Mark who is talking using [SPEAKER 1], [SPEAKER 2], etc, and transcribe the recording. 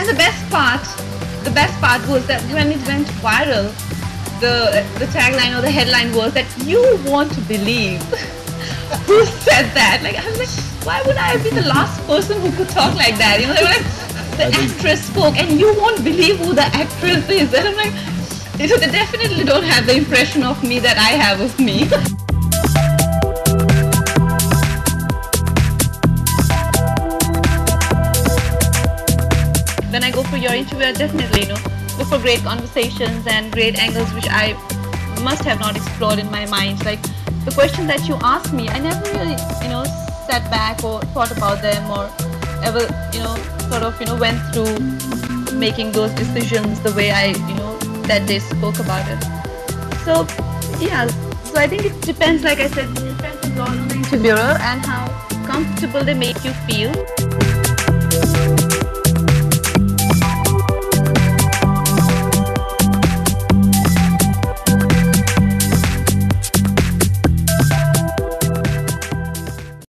[SPEAKER 1] And the best part was that when it went viral, the tagline or the headline was that you want to believe. Who said that? Like, I was like, why would I be the last person who could talk like that? You know, they were like, the actress spoke and you won't believe who the actress is. And I'm like, so they definitely don't have the impression of me that I have of me. When I go for your interview, I definitely, look for great conversations and great angles which I must have not explored in my mind. Like the questions that you asked me, I never really, sat back or thought about them or ever, went through making those decisions the way I, that they spoke about it. So, yeah, so I think it depends, like I said, it depends a lot on the interviewer and how comfortable they make you feel.